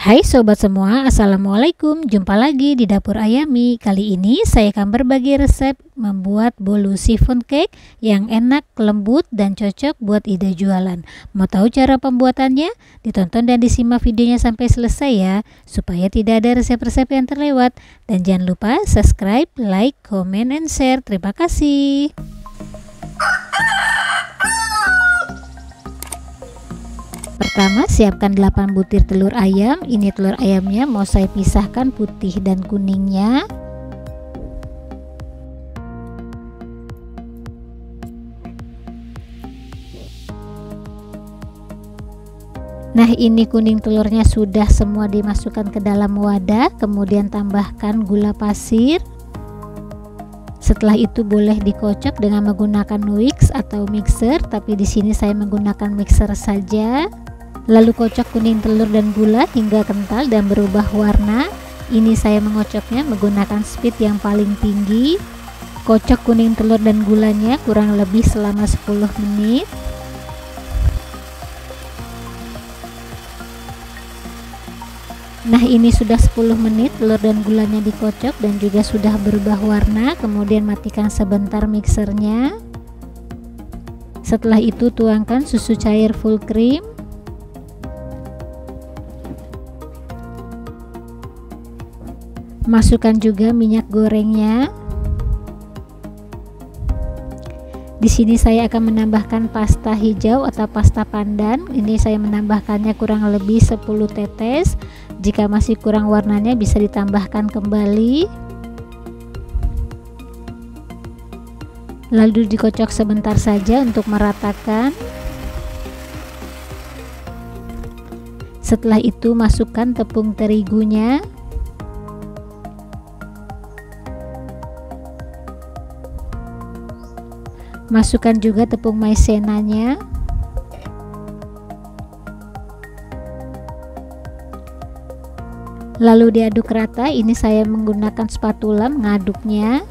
Hai sobat semua, assalamualaikum. Jumpa lagi di dapur Ayami. Kali ini saya akan berbagi resep membuat bolu chiffon cake yang enak, lembut, dan cocok buat ide jualan. Mau tahu cara pembuatannya? Ditonton dan disimak videonya sampai selesai ya, supaya tidak ada resep-resep yang terlewat. Dan jangan lupa subscribe, like, comment, and share. Terima kasih. Pertama, siapkan 8 butir telur ayam. Ini telur ayamnya mau saya pisahkan putih dan kuningnya. Nah, ini kuning telurnya sudah semua dimasukkan ke dalam wadah, kemudian tambahkan gula pasir. Setelah itu boleh dikocok dengan menggunakan whisk atau mixer, tapi di sini saya menggunakan mixer saja. Lalu kocok kuning telur dan gula hingga kental dan berubah warna. Ini saya mengocoknya menggunakan speed yang paling tinggi. Kocok kuning telur dan gulanya kurang lebih selama 10 menit. Nah, ini sudah 10 menit telur dan gulanya dikocok dan juga sudah berubah warna. Kemudian matikan sebentar mixernya. Setelah itu tuangkan susu cair full cream. Masukkan juga minyak gorengnya. Di sini saya akan menambahkan pasta hijau atau pasta pandan. Ini saya menambahkannya kurang lebih 10 tetes. Jika masih kurang warnanya bisa ditambahkan kembali. Lalu dikocok sebentar saja untuk meratakan. Setelah itu masukkan tepung terigunya. Masukkan juga tepung maizenanya. Lalu diaduk rata. Ini saya menggunakan spatula mengaduknya.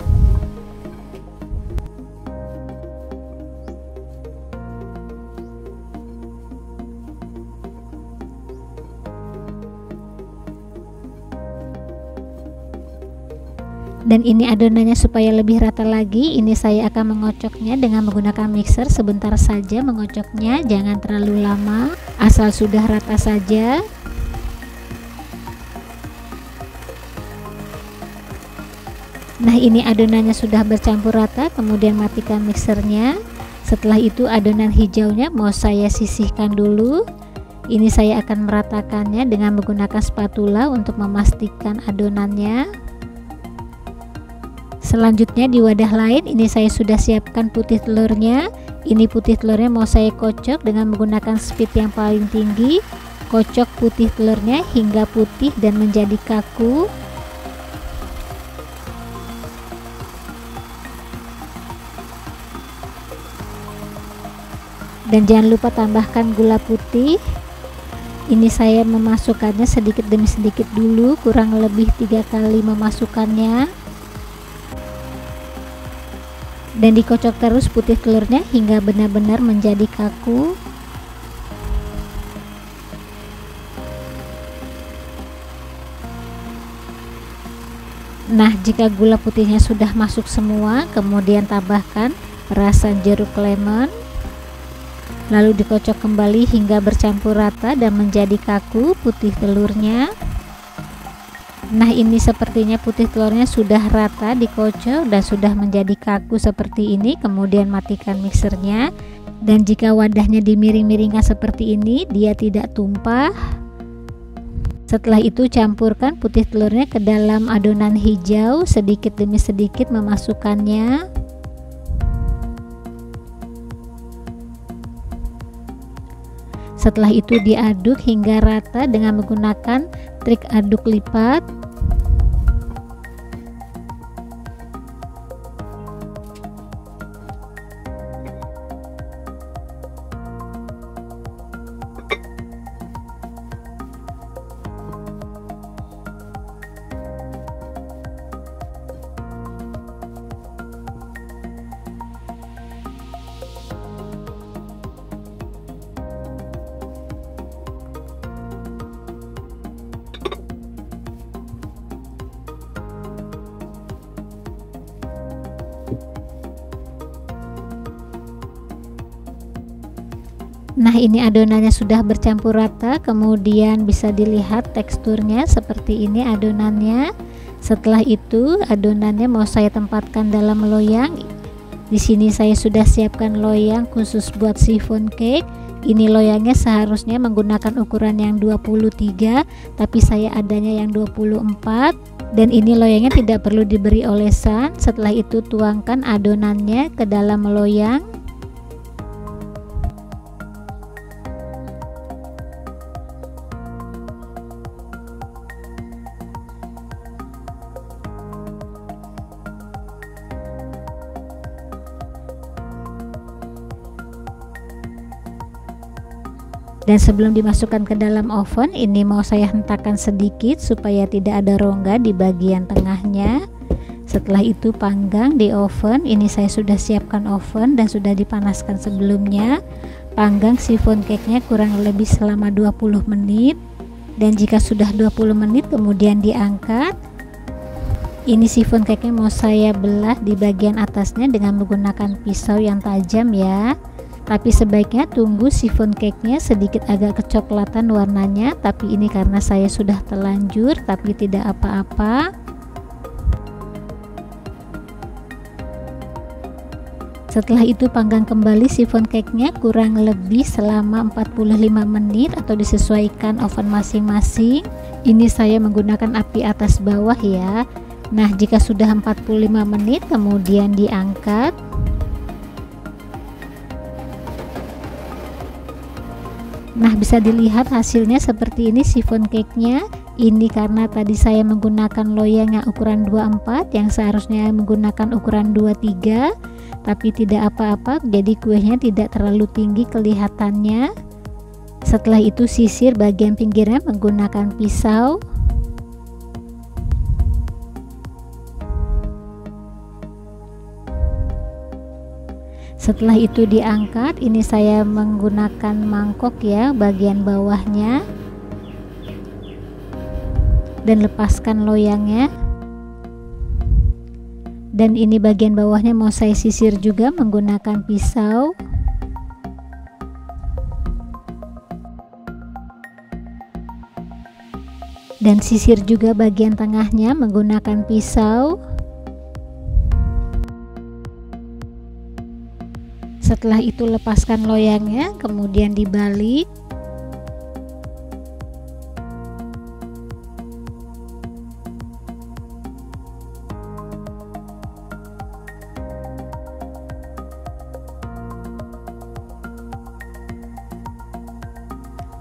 Dan ini adonannya supaya lebih rata lagi. Ini saya akan mengocoknya dengan menggunakan mixer. Sebentar saja mengocoknya, jangan terlalu lama, asal sudah rata saja. Nah, ini adonannya sudah bercampur rata, kemudian matikan mixernya. Setelah itu adonan hijaunya mau saya sisihkan dulu. Ini saya akan meratakannya dengan menggunakan spatula untuk memastikan adonannya. Selanjutnya di wadah lain ini saya sudah siapkan putih telurnya. Ini putih telurnya mau saya kocok dengan menggunakan speed yang paling tinggi. Kocok putih telurnya hingga putih dan menjadi kaku. Dan jangan lupa tambahkan gula putih. Ini saya memasukkannya sedikit demi sedikit dulu, kurang lebih 3 kali memasukkannya. Dan dikocok terus putih telurnya hingga benar-benar menjadi kaku. Nah, jika gula putihnya sudah masuk semua, kemudian tambahkan perasan jeruk lemon. Lalu dikocok kembali hingga bercampur rata dan menjadi kaku putih telurnya. Nah, ini sepertinya putih telurnya sudah rata dikocok dan sudah menjadi kaku seperti ini. Kemudian matikan mixernya. Dan jika wadahnya dimiring-miringkan seperti ini, dia tidak tumpah. Setelah itu campurkan putih telurnya ke dalam adonan hijau, sedikit demi sedikit memasukkannya. Setelah itu diaduk hingga rata dengan menggunakan trik aduk lipat. Nah, ini adonannya sudah bercampur rata, kemudian bisa dilihat teksturnya seperti ini adonannya. Setelah itu adonannya mau saya tempatkan dalam loyang. Di sini saya sudah siapkan loyang khusus buat chiffon cake. Ini loyangnya seharusnya menggunakan ukuran yang 23, tapi saya adanya yang 24. Dan ini loyangnya tidak perlu diberi olesan. Setelah itu tuangkan adonannya ke dalam loyang. Dan sebelum dimasukkan ke dalam oven, ini mau saya hentakkan sedikit supaya tidak ada rongga di bagian tengahnya. Setelah itu panggang di oven. Ini saya sudah siapkan oven dan sudah dipanaskan sebelumnya. Panggang chiffon cake-nya kurang lebih selama 20 menit. Dan jika sudah 20 menit kemudian diangkat. Ini chiffon cake-nya mau saya belah di bagian atasnya dengan menggunakan pisau yang tajam ya. Tapi sebaiknya tunggu chiffon cake-nya sedikit agak kecoklatan warnanya, tapi ini karena saya sudah telanjur, tapi tidak apa-apa. Setelah itu panggang kembali chiffon cake-nya kurang lebih selama 45 menit atau disesuaikan oven masing-masing. Ini saya menggunakan api atas bawah ya. Nah, jika sudah 45 menit kemudian diangkat. Nah, bisa dilihat hasilnya seperti ini chiffon cake-nya. Ini karena tadi saya menggunakan loyang yang ukuran 24 yang seharusnya menggunakan ukuran 23, tapi tidak apa-apa, jadi kuenya tidak terlalu tinggi kelihatannya. Setelah itu sisir bagian pinggirnya menggunakan pisau. Setelah itu diangkat. Ini saya menggunakan mangkok ya bagian bawahnya, dan lepaskan loyangnya. Dan ini bagian bawahnya mau saya sisir juga menggunakan pisau. Dan sisir juga bagian tengahnya menggunakan pisau. Setelah itu lepaskan loyangnya, kemudian dibalik.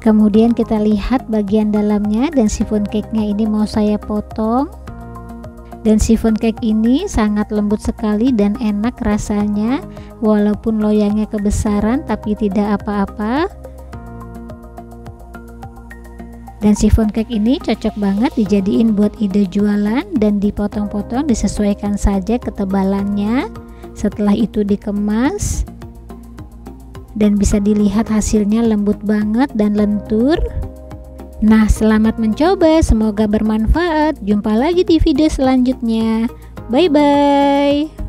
Kemudian kita lihat bagian dalamnya, dan chiffon cake-nya ini mau saya potong. Dan chiffon cake ini sangat lembut sekali dan enak rasanya, walaupun loyangnya kebesaran tapi tidak apa-apa. Dan chiffon cake ini cocok banget dijadiin buat ide jualan, dan dipotong-potong disesuaikan saja ketebalannya. Setelah itu dikemas, dan bisa dilihat hasilnya lembut banget dan lentur. Nah, selamat mencoba, semoga bermanfaat. Jumpa lagi di video selanjutnya. Bye bye.